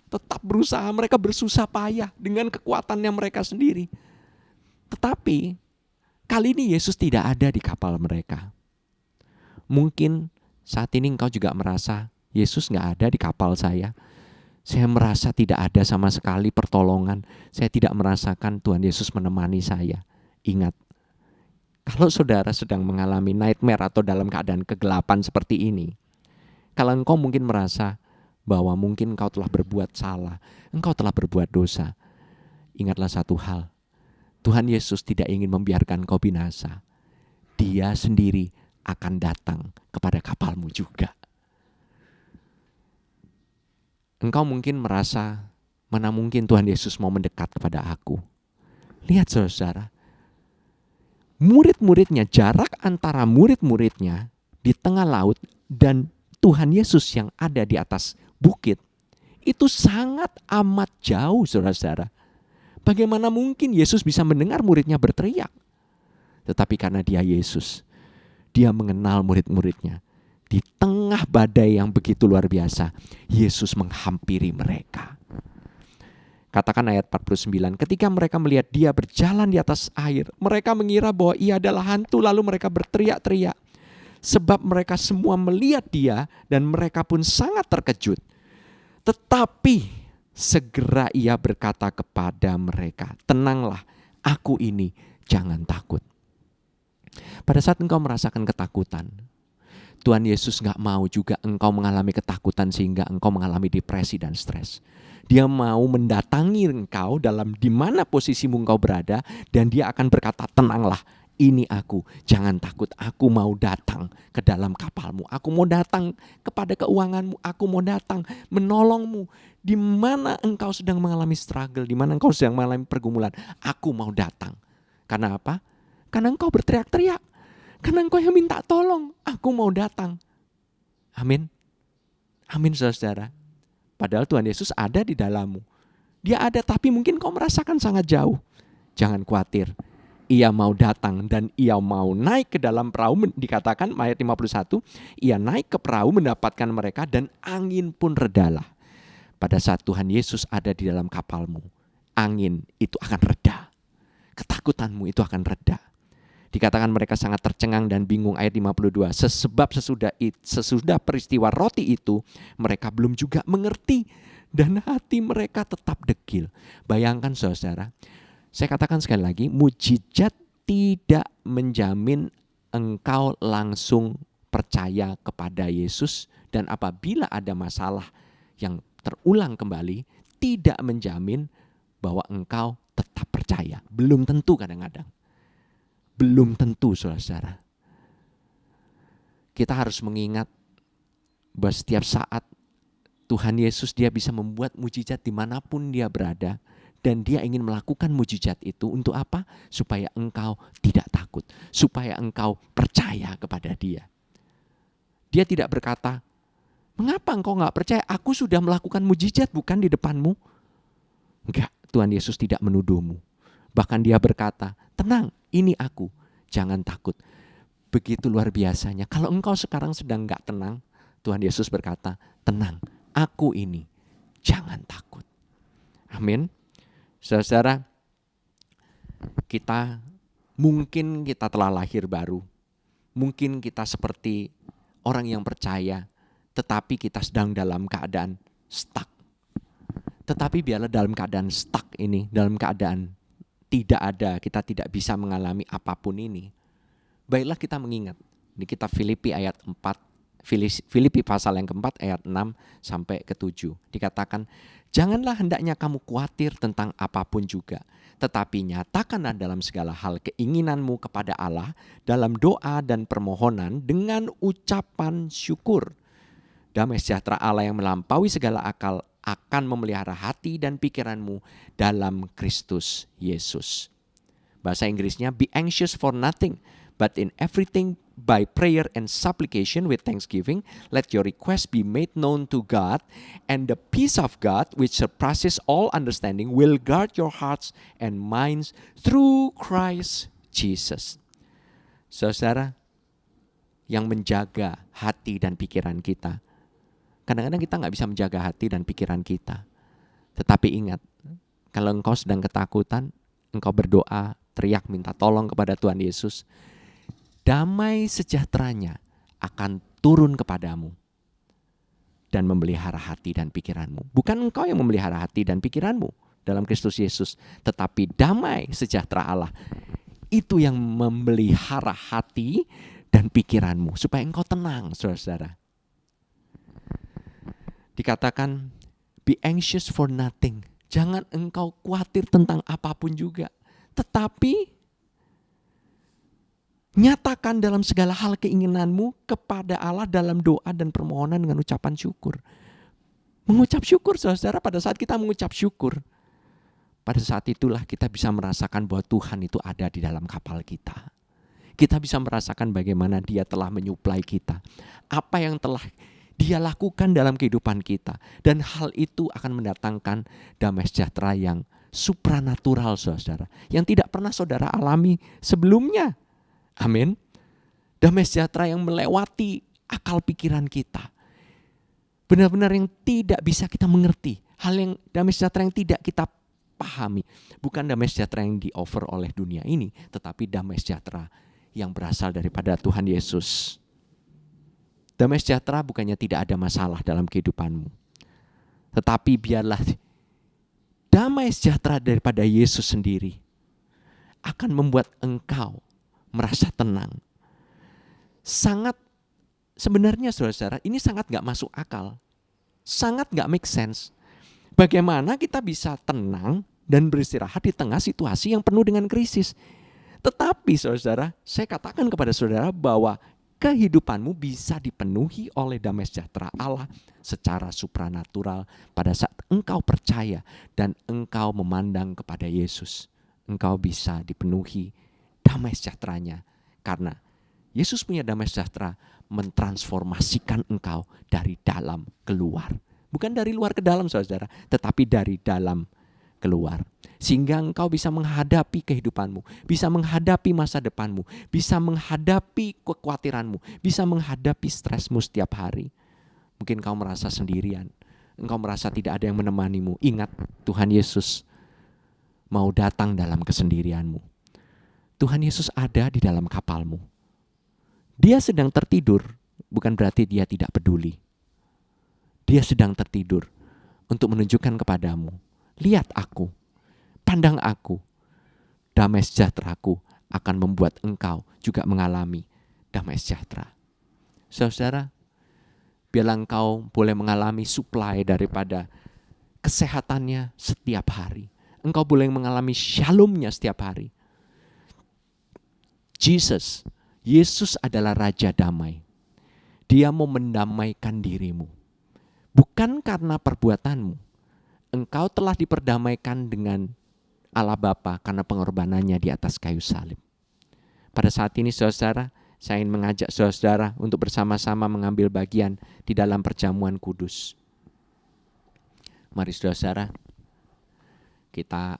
tetap berusaha, mereka bersusah payah dengan kekuatannya mereka sendiri. Tetapi kali ini Yesus tidak ada di kapal mereka. Mungkin saat ini engkau juga merasa, Yesus gak ada di kapal saya. Saya merasa tidak ada sama sekali pertolongan. Saya tidak merasakan Tuhan Yesus menemani saya. Ingat, kalau saudara sedang mengalami nightmare atau dalam keadaan kegelapan seperti ini, kalau engkau mungkin merasa bahwa mungkin engkau telah berbuat salah, engkau telah berbuat dosa, ingatlah satu hal, Tuhan Yesus tidak ingin membiarkan kau binasa. Dia sendiri akan datang kepada kapalmu juga. Engkau mungkin merasa, mana mungkin Tuhan Yesus mau mendekat kepada aku. Lihat saudara, murid-muridnya, jarak antara murid-muridnya di tengah laut dan Tuhan Yesus yang ada di atas bukit, itu sangat amat jauh, saudara-saudara. Bagaimana mungkin Yesus bisa mendengar muridnya berteriak? Tetapi karena dia Yesus, dia mengenal murid-muridnya. Di tengah badai yang begitu luar biasa, Yesus menghampiri mereka. Katakan ayat 49, ketika mereka melihat dia berjalan di atas air, mereka mengira bahwa ia adalah hantu, lalu mereka berteriak-teriak. Sebab mereka semua melihat dia dan mereka pun sangat terkejut. Tetapi segera ia berkata kepada mereka, tenanglah, aku ini, jangan takut. Pada saat engkau merasakan ketakutan, Tuhan Yesus gak mau juga engkau mengalami ketakutan sehingga engkau mengalami depresi dan stres. Dia mau mendatangi engkau dalam di mana posisimu engkau berada, dan dia akan berkata, tenanglah, ini aku, jangan takut, aku mau datang ke dalam kapalmu, aku mau datang kepada keuanganmu, aku mau datang menolongmu. Di mana engkau sedang mengalami struggle, di mana engkau sedang mengalami pergumulan, aku mau datang. Karena apa? Karena engkau berteriak-teriak. Karena engkau yang minta tolong, aku mau datang. Amin. Amin saudara. Padahal Tuhan Yesus ada di dalammu. Dia ada tapi mungkin kau merasakan sangat jauh. Jangan khawatir. Ia mau datang dan ia mau naik ke dalam perahu. Dikatakan ayat 51, ia naik ke perahu mendapatkan mereka dan angin pun redalah. Pada saat Tuhan Yesus ada di dalam kapalmu, angin itu akan reda. Ketakutanmu itu akan reda. Dikatakan mereka sangat tercengang dan bingung ayat 52. Sebab sesudah peristiwa roti itu mereka belum juga mengerti dan hati mereka tetap degil. Bayangkan saudara, saya katakan sekali lagi, mujizat tidak menjamin engkau langsung percaya kepada Yesus, dan apabila ada masalah yang terulang kembali, tidak menjamin bahwa engkau tetap percaya. Belum tentu kadang-kadang. Belum tentu saudara. Kita harus mengingat bahwa setiap saat Tuhan Yesus dia bisa membuat mujizat dimanapun dia berada. Dan dia ingin melakukan mujizat itu untuk apa? Supaya engkau tidak takut. Supaya engkau percaya kepada dia. Dia tidak berkata, mengapa engkau gak percaya? Aku sudah melakukan mujizat bukan di depanmu? Enggak, Tuhan Yesus tidak menuduhmu. Bahkan dia berkata, tenang, ini aku, jangan takut. Begitu luar biasanya. Kalau engkau sekarang sedang gak tenang, Tuhan Yesus berkata, tenang, aku ini, jangan takut. Amin. Saudara, mungkin kita telah lahir baru. Mungkin kita seperti orang yang percaya, tetapi kita sedang dalam keadaan stuck. Tetapi biarlah dalam keadaan stuck ini, dalam keadaan kita tidak bisa mengalami apapun ini. Baiklah kita mengingat, di kitab Filipi ayat 4, Filipi pasal yang keempat ayat 6 sampai ke 7. Dikatakan, janganlah hendaknya kamu khawatir tentang apapun juga, tetapi nyatakanlah dalam segala hal keinginanmu kepada Allah dalam doa dan permohonan dengan ucapan syukur. Damai sejahtera Allah yang melampaui segala akal akan memelihara hati dan pikiranmu dalam Kristus Yesus. Bahasa Inggrisnya, be anxious for nothing, but in everything by prayer and supplication with thanksgiving, let your requests be made known to God, and the peace of God, which surpasses all understanding, will guard your hearts and minds through Christ Jesus. Saudara, yang menjaga hati dan pikiran kita. Kadang-kadang kita gak bisa menjaga hati dan pikiran kita. Tetapi ingat, kalau engkau sedang ketakutan, engkau berdoa, teriak minta tolong kepada Tuhan Yesus, damai sejahteranya akan turun kepadamu dan memelihara hati dan pikiranmu. Bukan engkau yang memelihara hati dan pikiranmu dalam Kristus Yesus, tetapi damai sejahtera Allah itu yang memelihara hati dan pikiranmu supaya engkau tenang, saudara-saudara. Dikatakan, be anxious for nothing. Jangan engkau khawatir tentang apapun juga, tetapi nyatakan dalam segala hal keinginanmu kepada Allah dalam doa dan permohonan dengan ucapan syukur. Mengucap syukur, saudara, pada saat kita mengucap syukur, pada saat itulah kita bisa merasakan bahwa Tuhan itu ada di dalam kapal kita. Kita bisa merasakan bagaimana Dia telah menyuplai kita. Apa yang telah Dia lakukan dalam kehidupan kita. Dan hal itu akan mendatangkan damai sejahtera yang supranatural, saudara. Yang tidak pernah saudara alami sebelumnya. Amin. Damai sejahtera yang melewati akal pikiran kita. Benar-benar yang tidak bisa kita mengerti. Hal yang damai sejahtera yang tidak kita pahami. Bukan damai sejahtera yang di-offer oleh dunia ini, tetapi damai sejahtera yang berasal daripada Tuhan Yesus. Damai sejahtera bukannya tidak ada masalah dalam kehidupanmu. Tetapi biarlah damai sejahtera daripada Yesus sendiri akan membuat engkau merasa tenang. Sangat, sebenarnya saudara-saudara, ini sangat gak masuk akal. Sangat gak make sense. Bagaimana kita bisa tenang dan beristirahat di tengah situasi yang penuh dengan krisis. Tetapi saudara, saya katakan kepada saudara bahwa kehidupanmu bisa dipenuhi oleh damai sejahtera Allah secara supranatural pada saat engkau percaya dan engkau memandang kepada Yesus. Engkau bisa dipenuhi damai sejahteranya karena Yesus punya damai sejahtera mentransformasikan engkau dari dalam keluar. Bukan dari luar ke dalam saudara, tetapi dari dalam keluar. Sehingga engkau bisa menghadapi kehidupanmu, bisa menghadapi masa depanmu, bisa menghadapi kekhawatiranmu, bisa menghadapi stresmu setiap hari. Mungkin kau merasa sendirian, engkau merasa tidak ada yang menemanimu. Ingat, Tuhan Yesus mau datang dalam kesendirianmu. Tuhan Yesus ada di dalam kapalmu. Dia sedang tertidur, bukan berarti dia tidak peduli. Dia sedang tertidur untuk menunjukkan kepadamu, lihat aku, pandang aku, damai sejahteraku akan membuat engkau juga mengalami damai sejahtera. Saudara, biarlah engkau boleh mengalami supply daripada kesehatannya setiap hari. Engkau boleh mengalami shalomnya setiap hari. Yesus adalah Raja Damai. Dia mau mendamaikan dirimu. Bukan karena perbuatanmu. Engkau telah diperdamaikan dengan Allah Bapa karena pengorbanannya di atas kayu salib. Pada saat ini saudara, saya ingin mengajak saudara untuk bersama-sama mengambil bagian di dalam perjamuan kudus. Mari saudara, kita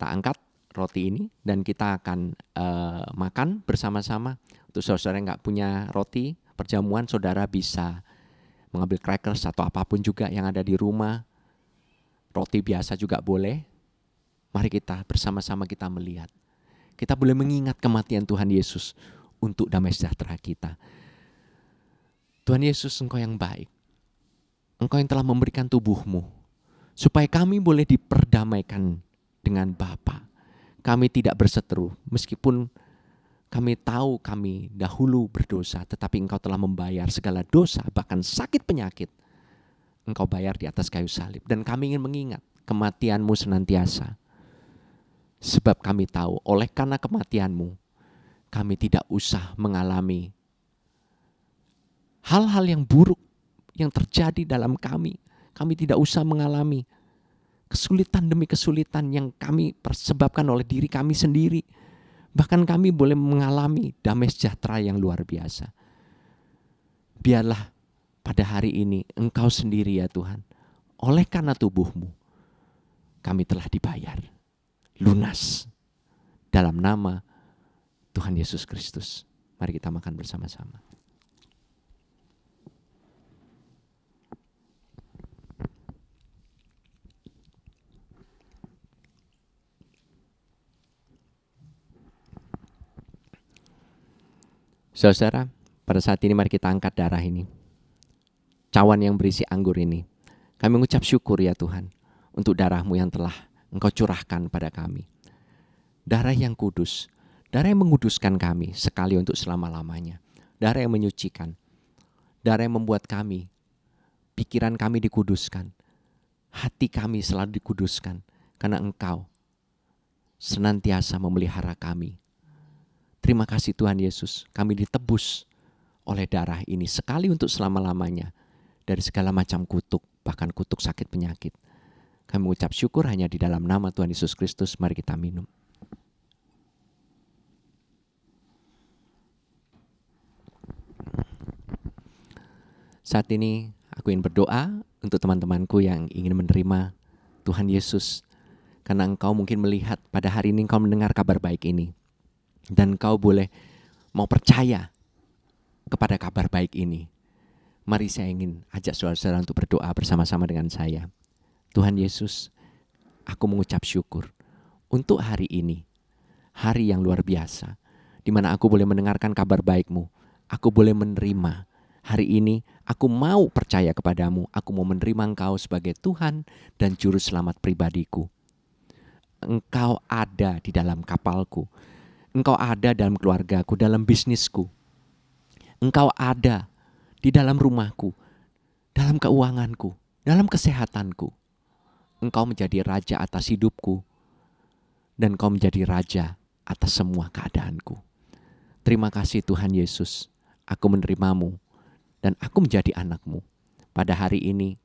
angkat roti ini dan kita akan makan bersama-sama. Untuk saudara yang gak punya roti perjamuan, saudara bisa mengambil crackers atau apapun juga yang ada di rumah. Roti biasa juga boleh. Mari kita bersama-sama kita melihat. Kita boleh mengingat kematian Tuhan Yesus untuk damai sejahtera kita. Tuhan Yesus, Engkau yang baik. Engkau yang telah memberikan tubuhmu supaya kami boleh diperdamaikan dengan Bapa. Kami tidak berseteru, meskipun kami tahu kami dahulu berdosa, tetapi Engkau telah membayar segala dosa, bahkan sakit penyakit. Engkau bayar di atas kayu salib. Dan kami ingin mengingat kematian-Mu senantiasa. Sebab kami tahu oleh karena kematian-Mu, kami tidak usah mengalami hal-hal yang buruk yang terjadi dalam kami. Kami tidak usah mengalami kesulitan demi kesulitan yang kami persebabkan oleh diri kami sendiri. Bahkan kami boleh mengalami damai sejahtera yang luar biasa. Biarlah pada hari ini Engkau sendiri ya Tuhan, oleh karena tubuh-Mu, kami telah dibayar lunas dalam nama Tuhan Yesus Kristus. Mari kita makan bersama-sama. Saudara, pada saat ini mari kita angkat darah ini. Cawan yang berisi anggur ini. Kami mengucap syukur ya Tuhan untuk darah-Mu yang telah Engkau curahkan pada kami. Darah yang kudus, darah yang menguduskan kami sekali untuk selama-lamanya. Darah yang menyucikan, darah yang membuat kami, pikiran kami dikuduskan, hati kami selalu dikuduskan karena Engkau senantiasa memelihara kami. Terima kasih Tuhan Yesus, kami ditebus oleh darah ini sekali untuk selama-lamanya dari segala macam kutuk, bahkan kutuk sakit penyakit. Kami mengucap syukur hanya di dalam nama Tuhan Yesus Kristus. Mari kita minum. Saat ini aku ingin berdoa untuk teman-temanku yang ingin menerima Tuhan Yesus. Karena engkau mungkin melihat pada hari ini engkau mendengar kabar baik ini. Dan engkau boleh mau percaya kepada kabar baik ini. Mari saya ingin ajak saudara-saudara untuk berdoa bersama-sama dengan saya. Tuhan Yesus, aku mengucap syukur untuk hari ini. Hari yang luar biasa. Di mana aku boleh mendengarkan kabar baik-Mu. Aku boleh menerima. Hari ini aku mau percaya kepadamu. Aku mau menerima Engkau sebagai Tuhan dan Juru Selamat pribadiku. Engkau ada di dalam kapalku. Engkau ada dalam keluargaku, dalam bisnisku. Engkau ada di dalam rumahku, dalam keuanganku, dalam kesehatanku. Engkau menjadi raja atas hidupku. Dan Engkau menjadi raja atas semua keadaanku. Terima kasih Tuhan Yesus. Aku menerimamu dan aku menjadi anak-Mu. Pada hari ini,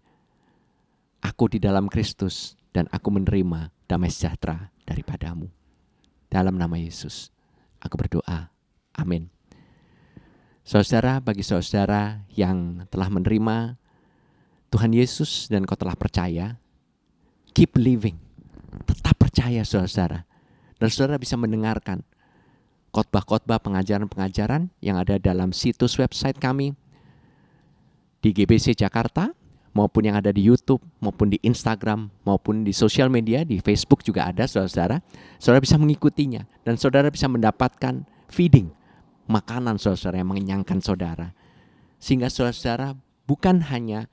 aku di dalam Kristus dan aku menerima damai sejahtera daripada-Mu. Dalam nama Yesus, aku berdoa. Amin. Saudara, bagi saudara yang telah menerima Tuhan Yesus dan kau telah percaya, keep living. Tetap percaya saudara. Dan saudara bisa mendengarkan khotbah-khotbah, pengajaran-pengajaran yang ada dalam situs website kami di GBC Jakarta, maupun yang ada di YouTube, maupun di Instagram, maupun di sosial media, di Facebook juga ada saudara. Saudara bisa mengikutinya dan saudara bisa mendapatkan feeding, makanan saudara yang mengenyangkan saudara. Sehingga saudara bukan hanya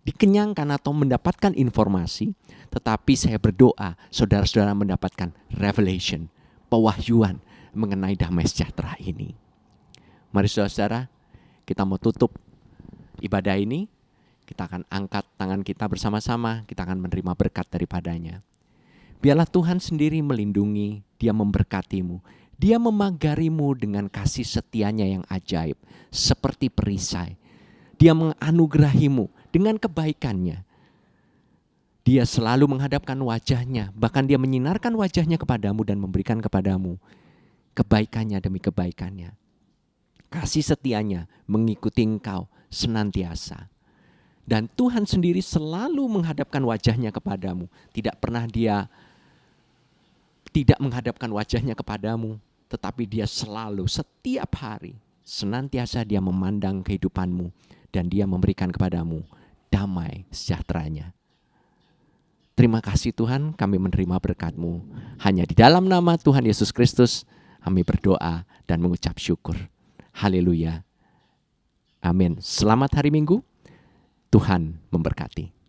dikenyangkan atau mendapatkan informasi, tetapi saya berdoa saudara-saudara mendapatkan revelation, pewahyuan mengenai damai sejahtera ini. Mari saudara, kita mau tutup ibadah ini. Kita akan angkat tangan kita bersama-sama, kita akan menerima berkat daripadanya. Biarlah Tuhan sendiri melindungi, Dia memberkatimu, Dia memagarimu dengan kasih setianya yang ajaib, seperti perisai. Dia menganugerahimu dengan kebaikannya. Dia selalu menghadapkan wajahnya, bahkan Dia menyinarkan wajahnya kepadamu dan memberikan kepadamu kebaikannya demi kebaikannya. Kasih setianya mengikuti engkau senantiasa. Dan Tuhan sendiri selalu menghadapkan wajahnya kepadamu. Tidak pernah Dia tidak menghadapkan wajahnya kepadamu, tetapi Dia selalu setiap hari senantiasa Dia memandang kehidupanmu dan Dia memberikan kepadamu damai sejahteranya. Terima kasih Tuhan, kami menerima berkat-Mu. Hanya di dalam nama Tuhan Yesus Kristus kami berdoa dan mengucap syukur. Haleluya. Amin. Selamat hari Minggu. Tuhan memberkati.